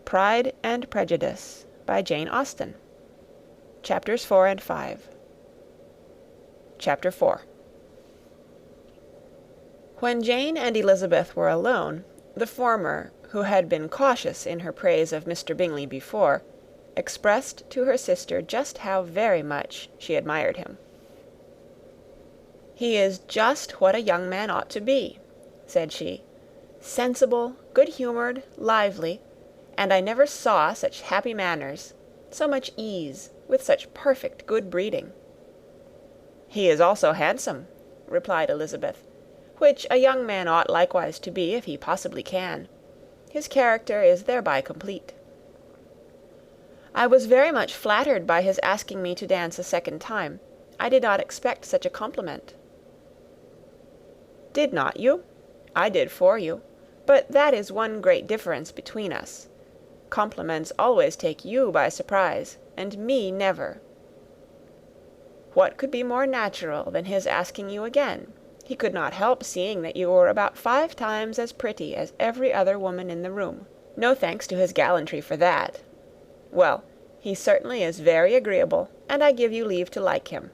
Pride and Prejudice, by Jane Austen. Chapters 4 and 5. Chapter 4. When Jane and Elizabeth were alone, the former, who had been cautious in her praise of Mr. Bingley before, expressed to her sister just how very much she admired him. "He is just what a young man ought to be," said she. "Sensible, good-humoured, lively, and I never saw such happy manners, so much ease, with such perfect good breeding." "He is also handsome," replied Elizabeth, "which a young man ought likewise to be, if he possibly can. His character is thereby complete." "I was very much flattered by his asking me to dance a second time. I did not expect such a compliment." "Did not you? I did for you. But that is one great difference between us. Compliments always take you by surprise, and me never." "What could be more natural than his asking you again? He could not help seeing that you were about 5 times as pretty as every other woman in the room. No thanks to his gallantry for that. Well, he certainly is very agreeable, and I give you leave to like him.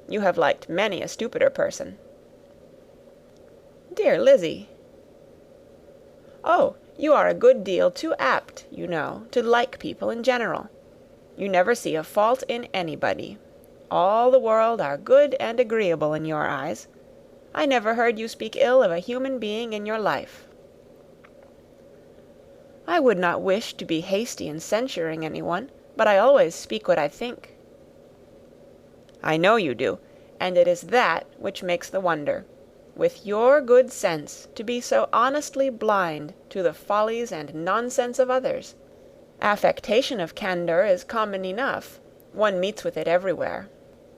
You have liked many a stupider person." "Dear Lizzy!" "Oh, you are a good deal too apt, you know, to like people in general. You never see a fault in anybody. All the world are good and agreeable in your eyes. I never heard you speak ill of a human being in your life." "I would not wish to be hasty in censuring anyone, but I always speak what I think." "I know you do, and it is that which makes the wonder. With your good sense, to be so honestly blind to the follies and nonsense of others. Affectation of candour is common enough. One meets with it everywhere.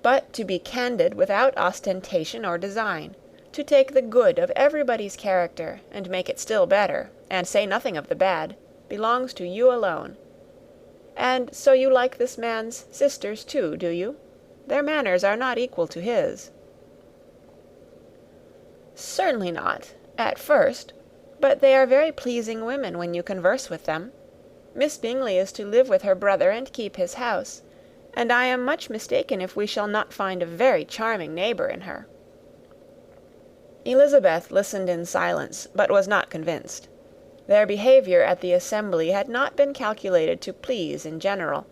But to be candid without ostentation or design, to take the good of everybody's character and make it still better, and say nothing of the bad, belongs to you alone. And so you like this man's sisters too, do you? Their manners are not equal to his." "Certainly not, at first, but they are very pleasing women when you converse with them. Miss Bingley is to live with her brother and keep his house, and I am much mistaken if we shall not find a very charming neighbour in her." Elizabeth listened in silence, but was not convinced. Their behaviour at the assembly had not been calculated to please in general,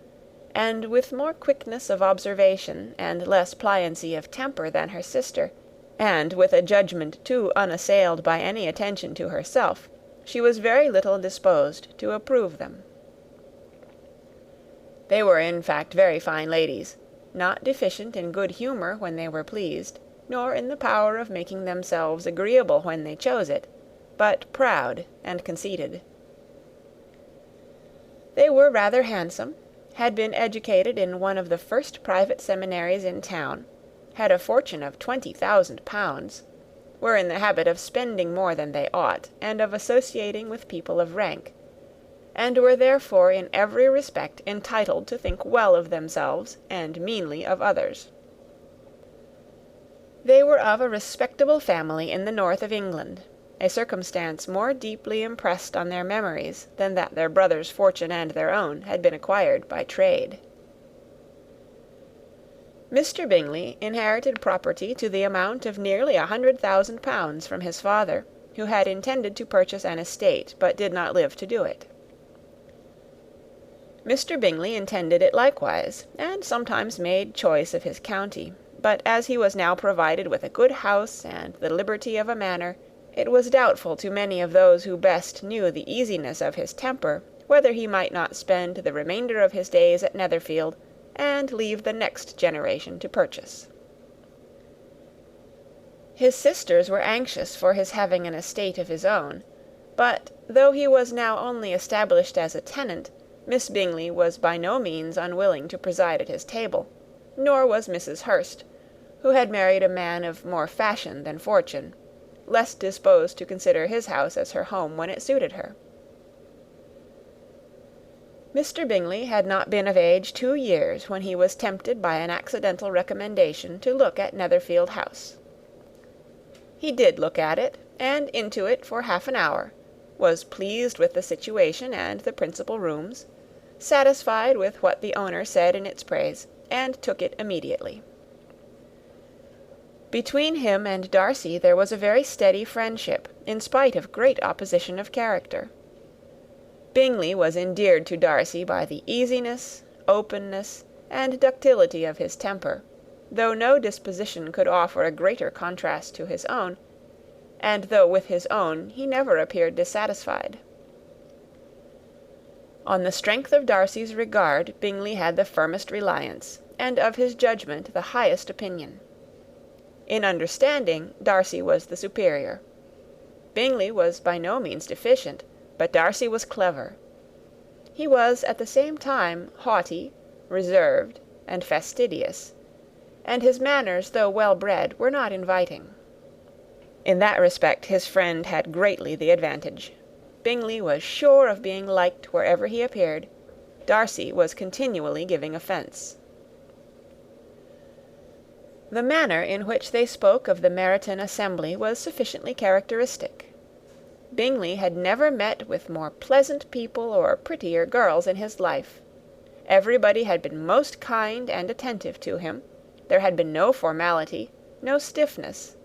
and with more quickness of observation and less pliancy of temper than her sister, and with a judgment too unassailed by any attention to herself, she was very little disposed to approve them. They were in fact very fine ladies, not deficient in good humour when they were pleased, nor in the power of making themselves agreeable when they chose it, but proud and conceited. They were rather handsome, had been educated in one of the first private seminaries in town, had a fortune of 20,000 pounds, were in the habit of spending more than they ought, and of associating with people of rank, and were therefore in every respect entitled to think well of themselves and meanly of others. They were of a respectable family in the north of England, a circumstance more deeply impressed on their memories than that their brother's fortune and their own had been acquired by trade. Mr. Bingley inherited property to the amount of nearly 100,000 pounds from his father, who had intended to purchase an estate, but did not live to do it. Mr. Bingley intended it likewise, and sometimes made choice of his county, but as he was now provided with a good house and the liberty of a manor, it was doubtful to many of those who best knew the easiness of his temper, whether he might not spend the remainder of his days at Netherfield, and leave the next generation to purchase. His sisters were anxious for his having an estate of his own, but though he was now only established as a tenant, Miss Bingley was by no means unwilling to preside at his table, nor was Mrs. Hurst, who had married a man of more fashion than fortune, less disposed to consider his house as her home when it suited her. Mr. Bingley had not been of age 2 years when he was tempted by an accidental recommendation to look at Netherfield House. He did look at it, and into it for half an hour, was pleased with the situation and the principal rooms, satisfied with what the owner said in its praise, and took it immediately. Between him and Darcy there was a very steady friendship, in spite of great opposition of character. Bingley was endeared to Darcy by the easiness, openness, and ductility of his temper, though no disposition could offer a greater contrast to his own, and though with his own he never appeared dissatisfied. On the strength of Darcy's regard, Bingley had the firmest reliance, and of his judgment the highest opinion. In understanding, Darcy was the superior. Bingley was by no means deficient, but Darcy was clever. He was at the same time haughty, reserved, and fastidious, and his manners, though well bred, were not inviting. In that respect his friend had greatly the advantage. Bingley was sure of being liked wherever he appeared. Darcy was continually giving offence. The manner in which they spoke of the Meryton assembly was sufficiently characteristic. Bingley had never met with more pleasant people or prettier girls in his life. Everybody had been most kind and attentive to him. There had been no formality, no stiffness.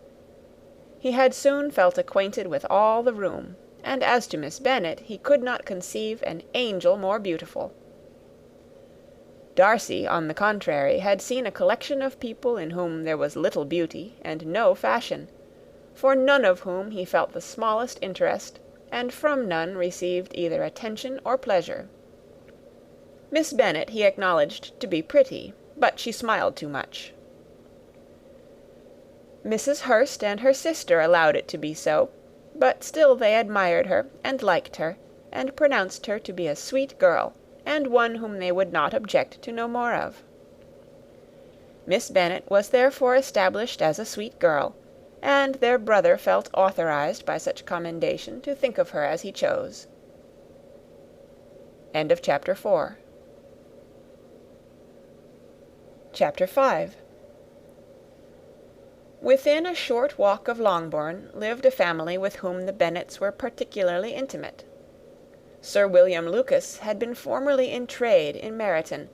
He had soon felt acquainted with all the room, and as to Miss Bennet, he could not conceive an angel more beautiful. Darcy, on the contrary, had seen a collection of people in whom there was little beauty and no fashion, for none of whom he felt the smallest interest, and from none received either attention or pleasure. Miss Bennet he acknowledged to be pretty, but she smiled too much. Mrs. Hurst and her sister allowed it to be so, but still they admired her, and liked her, and pronounced her to be a sweet girl, and one whom they would not object to know more of. Miss Bennet was therefore established as a sweet girl, and their brother felt authorized by such commendation to think of her as he chose. End of chapter 4. Chapter 5. Within a short walk of Longbourn lived a family with whom the Bennets were particularly intimate. Sir William Lucas had been formerly in trade in Meryton,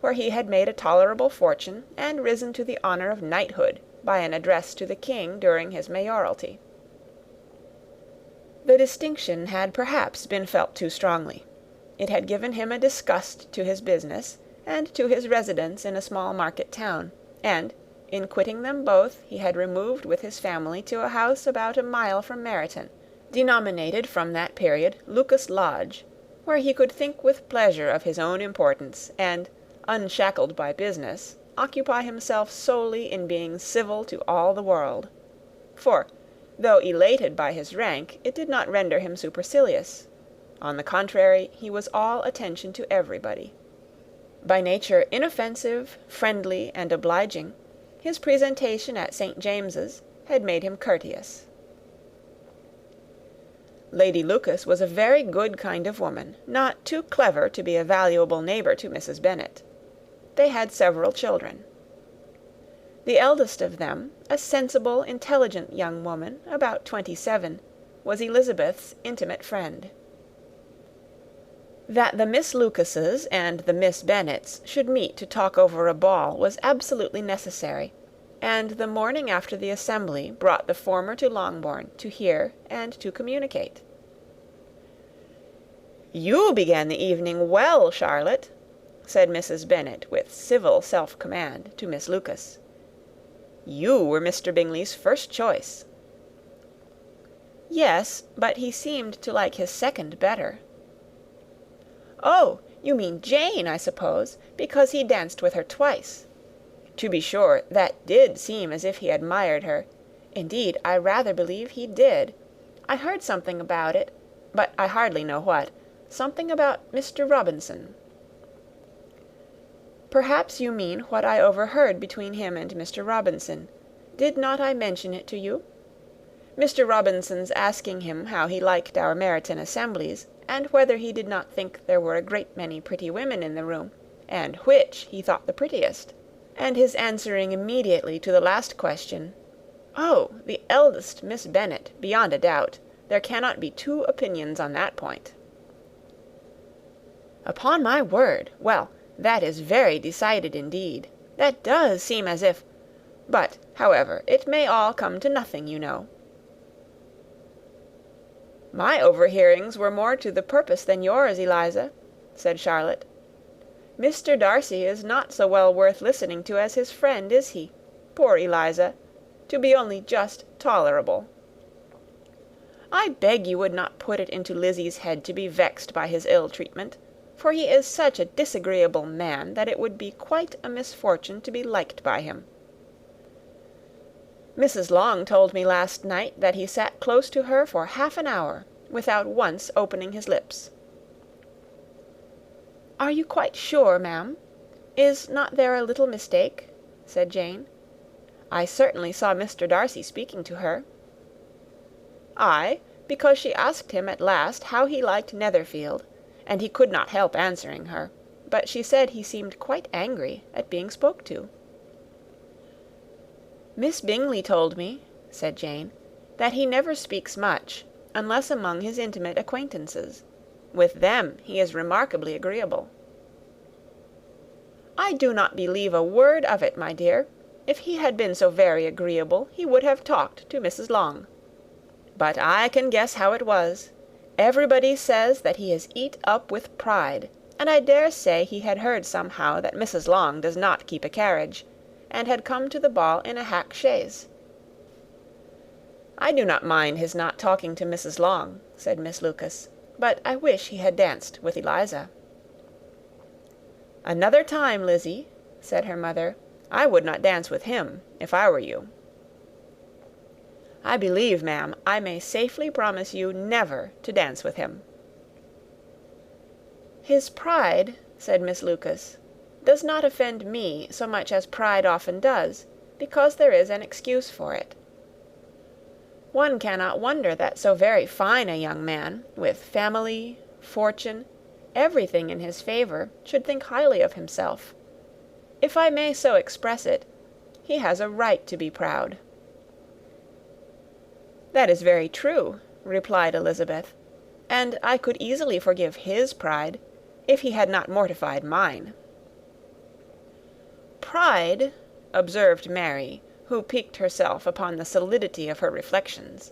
where he had made a tolerable fortune, and risen to the honour of knighthood by an address to the king during his mayoralty. The distinction had perhaps been felt too strongly. It had given him a disgust to his business, and to his residence in a small market town, and, in quitting them both, he had removed with his family to a house about a mile from Meryton, denominated from that period Lucas Lodge, where he could think with pleasure of his own importance, and, unshackled by business, occupy himself solely in being civil to all the world. For, though elated by his rank, it did not render him supercilious. On the contrary, he was all attention to everybody. By nature inoffensive, friendly, and obliging, his presentation at St. James's had made him courteous. Lady Lucas was a very good kind of woman, not too clever to be a valuable neighbour to Mrs. Bennet. They had several children. The eldest of them, a sensible, intelligent young woman, about 27, was Elizabeth's intimate friend. That the Miss Lucases and the Miss Bennets should meet to talk over a ball was absolutely necessary, and the morning after the assembly brought the former to Longbourn to hear and to communicate. "You began the evening well, Charlotte," said Mrs. Bennet with civil self-command to Miss Lucas. "You were Mr. Bingley's first choice." "Yes, but he seemed to like his second better." "Oh, you mean Jane, I suppose, because he danced with her twice. To be sure, that did seem as if he admired her. Indeed, I rather believe he did. I heard something about it, but I hardly know what. Something about Mr. Robinson." "Perhaps you mean what I overheard between him and Mr. Robinson. Did not I mention it to you? Mr. Robinson's asking him how he liked our Meryton assemblies, and whether he did not think there were a great many pretty women in the room, and which he thought the prettiest, and his answering immediately to the last question, 'Oh, the eldest Miss Bennet, beyond a doubt. There cannot be two opinions on that point." "Upon my word! Well, that is very decided indeed. That does seem as if... But, however, it may all come to nothing, you know." "My overhearings were more to the purpose than yours, Eliza," said Charlotte. "Mr. Darcy is not so well worth listening to as his friend, is he? Poor Eliza! To be only just tolerable. I beg you would not put it into Lizzie's head to be vexed by his ill treatment, for he is such a disagreeable man that it would be quite a misfortune to be liked by him. Mrs. Long told me last night that he sat close to her for half an hour, without once opening his lips." "Are you quite sure, ma'am? Is not there a little mistake?" said Jane. "I certainly saw Mr. Darcy speaking to her." "Aye, because she asked him at last how he liked Netherfield, and he could not help answering her, but she said he seemed quite angry at being spoke to." "Miss Bingley told me," said Jane, "that he never speaks much, unless among his intimate acquaintances. With them he is remarkably agreeable." "I do not believe a word of it, my dear. If he had been so very agreeable, he would have talked to Mrs. Long. But I can guess how it was. Everybody says that he is eat up with pride, and I dare say he had heard somehow that Mrs. Long does not keep a carriage, and had come to the ball in a hack chaise." "I do not mind his not talking to Mrs. Long," said Miss Lucas, "but I wish he had danced with Eliza." "Another time, Lizzy," said her mother, "I would not dance with him, if I were you." "I believe, ma'am, I may safely promise you never to dance with him." "His pride," said Miss Lucas, "does not offend me so much as pride often does, because there is an excuse for it. One cannot wonder that so very fine a young man, with family, fortune, everything in his favour, should think highly of himself. If I may so express it, he has a right to be proud." "That is very true," replied Elizabeth, "and I could easily forgive his pride, if he had not mortified mine." "Pride," observed Mary, who piqued herself upon the solidity of her reflections,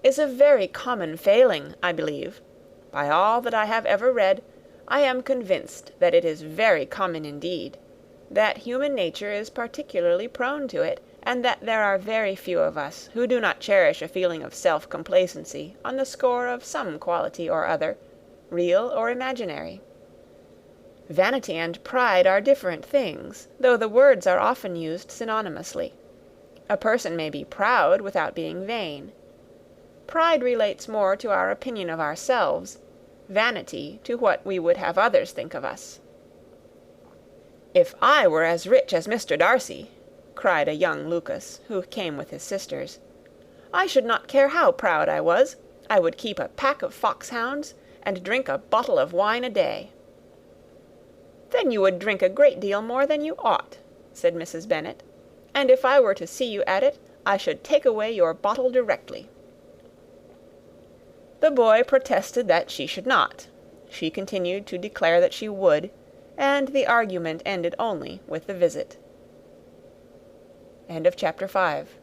"is a very common failing, I believe. By all that I have ever read, I am convinced that it is very common indeed, that human nature is particularly prone to it, and that there are very few of us who do not cherish a feeling of self-complacency on the score of some quality or other, real or imaginary. Vanity and pride are different things, though the words are often used synonymously. A person may be proud without being vain. Pride relates more to our opinion of ourselves, vanity to what we would have others think of us." "If I were as rich as Mr. Darcy," cried a young Lucas, who came with his sisters, "I should not care how proud I was. I would keep a pack of foxhounds, and drink a bottle of wine a day." "Then you would drink a great deal more than you ought," said Mrs. Bennet; "and if I were to see you at it, I should take away your bottle directly." The boy protested that she should not. She continued to declare that she would, and the argument ended only with the visit. End of chapter 5.